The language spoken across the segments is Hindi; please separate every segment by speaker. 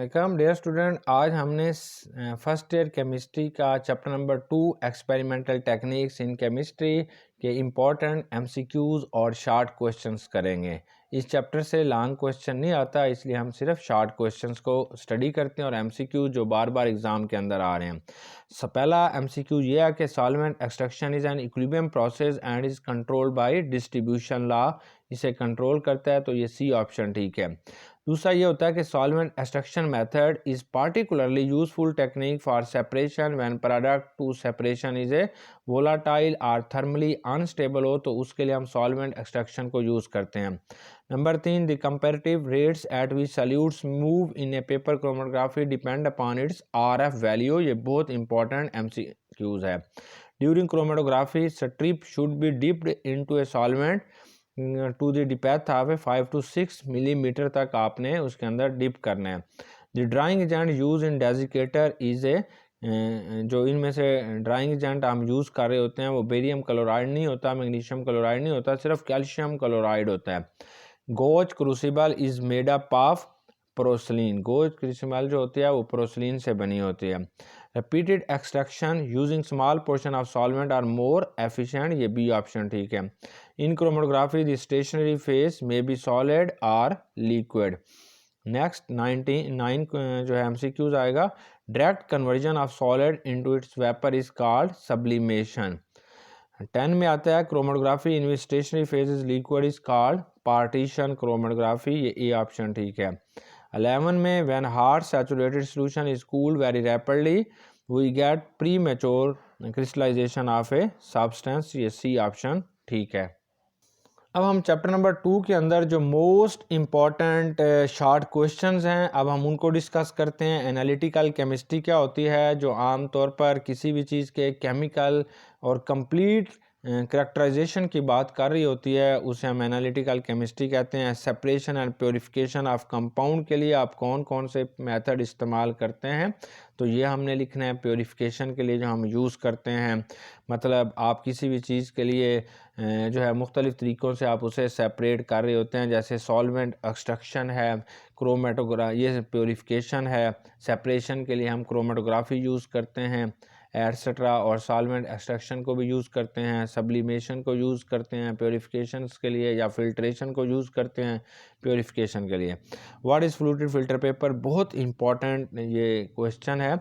Speaker 1: Welcome dear student. आज हमने फर्स्ट ईयर केमिस्ट्री का chapter number 2 experimental techniques in chemistry के इम्पॉर्टेंट एमसीक्यूज और शॉर्ट क्वेश्चंस करेंगे। इस चैप्टर से लॉन्ग क्वेश्चन नहीं आता, इसलिए हम सिर्फ शॉर्ट क्वेश्चंस को स्टडी करते हैं और एमसीक्यू जो बार बार एग्जाम के अंदर आ रहे हैं। पहला एमसीक्यू ये है कि solvent extraction is an equilibrium process and is controlled by distribution law. इसे कंट्रोल करता है, तो ये सी ऑप्शन ठीक है। दूसरा ये होता है कि solvent extraction method is particularly useful technique for separation when product to separation is a volatile और थर्मली अनस्टेबल हो, तो उसके लिए हम सॉल्वेंट एक्सट्रैक्शन को यूज़ करते हैं। Number 3, the comparative rates at which solutes move in a paper chromatography depend upon its RF value. ये बहुत इंपॉर्टेंट एमसीक्यूज है। During chromatography strip should be dipped into a solvent to the depth of 5 to 6 millimetre तक आपने उसके अंदर डिप करना है। The drying agent used in desiccator is a जो इनमें से ड्राइंग एजेंट हम यूज़ कर रहे होते हैं वो बेरियम क्लोराइड नहीं होता, मैग्नीशियम क्लोराइड नहीं होता, सिर्फ कैल्शियम क्लोराइड होता है। Gooch crucible is made up of porcelain. Gooch crucible जो होती है वो प्रोसलिन से बनी होती है। Repeated extraction using small portion of solvent are more efficient. ये बी ऑप्शन ठीक है। In chromatography the stationary phase may be solid और लिक्विड। नेक्स्ट 99 जो है एमसीक्यूज आएगा। Direct conversion of solid into its vapour is called sublimation. 10 में आता है chromatography in which stationery phase is liquid is called partition chromatography. ये ए ऑप्शन ठीक है। 11 में when hard saturated solution is cooled very rapidly we get premature crystallization of a substance. ये सी ऑप्शन ठीक है। अब हम चैप्टर नंबर 2 के अंदर जो मोस्ट इम्पॉर्टेंट शॉर्ट क्वेश्चंस हैं अब हम उनको डिस्कस करते हैं। एनालिटिकल केमिस्ट्री क्या होती है, जो आम तौर पर किसी भी चीज़ के केमिकल और कंप्लीट करैक्टराइजेशन की बात कर रही होती है, उसे हम एनालिटिकल केमिस्ट्री कहते हैं। Separation and purification of compound के लिए आप कौन कौन से मेथड इस्तेमाल करते हैं, तो ये हमने लिखना है। प्योरीफिकेशन के लिए जो हम यूज़ करते हैं, मतलब आप किसी भी चीज़ के लिए जो है मुख्तलिफ़ तरीक़ों से आप उसे सेपरेट कर रहे होते हैं, जैसे सॉल्वेंट एक्सट्रैक्शन है, ये प्योरीफिकेशन है। सेपरेशन के लिए हम क्रोमेटोग्राफी यूज़ करते हैं एटसेट्रा, और सॉल्वेंट एक्सट्रैक्शन को भी यूज़ करते हैं, सब्लिमेशन को यूज़ करते हैं प्योरीफिकेशन के लिए, या फिल्ट्रेशन को यूज़ करते हैं प्योरीफिकेशन के लिए। What is fluted filter paper, बहुत इंपॉर्टेंट ये क्वेश्चन है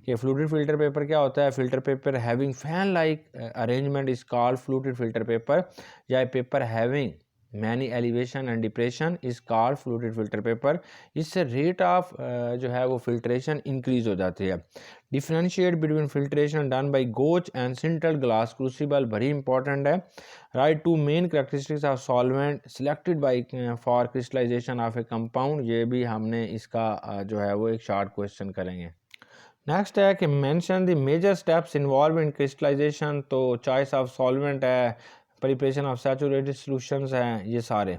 Speaker 1: कि फ्लूइड फ़िल्टर पेपर क्या होता है। Filter paper having fan like arrangement is called fluted filter paper, या paper having many elevation and depression is called fluted filter paper. इससे रेट ऑफ जो है वो फिल्ट्रेशन इंक्रीज हो जाती है। Differentiate between filtration done by gooch and sintered glass crucible, very important है। Write to main characteristics of solvent selected by for crystallization of a compound, ये भी हमने इसका जो है वो एक शॉर्ट क्वेश्चन करेंगे। नेक्स्ट है कि mention the major steps involved in crystallisation, तो चॉइस ऑफ सॉल्वेंट है, प्रिपरेशन ऑफ सैचुरेटेड सॉल्यूशंस हैं, ये सारे।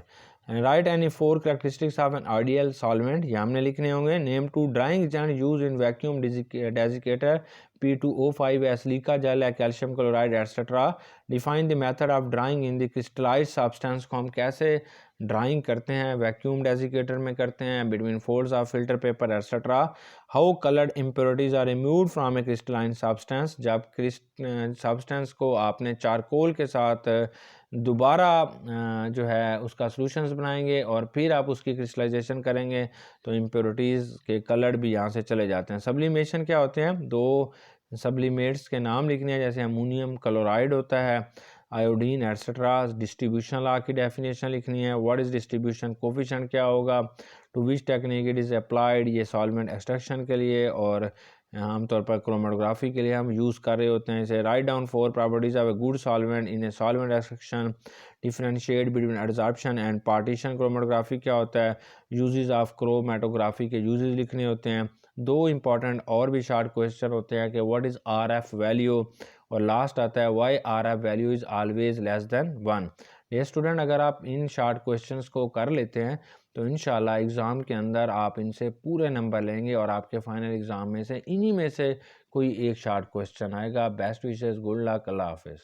Speaker 1: Write any 4 characteristics of an ideal solvent, ये हमने लिखने होंगे। Name 2 drying agent used in vacuum desiccator, P2O5 है, सिलिका जेल है, calcium chloride etcetera. Define the method of drying in the crystallised substance, को हम कैसे ड्राइंग करते हैं, वैक्यूम डेजिकेटर में करते हैं, between folds of filter paper etcetera. How coloured impurities are removed from a crystalline substance, जब सब्सटेंस को आपने चारकोल के साथ दोबारा जो है उसका सॉल्यूशंस बनाएंगे और फिर आप उसकी क्रिस्टलाइजेशन करेंगे, तो इम्प्योरिटीज़ के कलर भी यहाँ से चले जाते हैं। सब्लिमेशन क्या होते हैं, 2 सब्लिमेट्स के नाम लिखने हैं, जैसे अमोनियम क्लोराइड होता है, आयोडीन एटसेट्रा। डिस्ट्रीब्यूशन लॉ की डेफिनेशन लिखनी है। व्हाट इज़ डिस्ट्रीब्यूशन कोफिशिएंट क्या होगा, to which technique it is applied, ये सॉल्वेंट एक्सट्रैक्शन के लिए और आमतौर पर क्रोमेटोग्राफी के लिए हम यूज़ कर रहे होते हैं इसे। Write down 4 properties of a good solvent in a solvent extraction, differentiate between absorption and partition. Chromatography क्या होता है, यूजेस ऑफ क्रोमेटोग्राफी के यूजेस लिखने होते हैं। 2 इंपॉर्टेंट और भी शॉर्ट क्वेश्चन होते हैं कि व्हाट इज़ आरएफ वैल्यू, और लास्ट आता है why RF value is always less than 1। ये स्टूडेंट अगर आप इन शॉर्ट क्वेश्चंस को कर लेते हैं तो इंशाल्लाह एग्ज़ाम के अंदर आप इनसे पूरे नंबर लेंगे और आपके फाइनल एग्ज़ाम में से इन्हीं में से कोई एक शॉर्ट क्वेश्चन आएगा। बेस्ट विशेस, गुड लक, अल्लाह हाफिज़।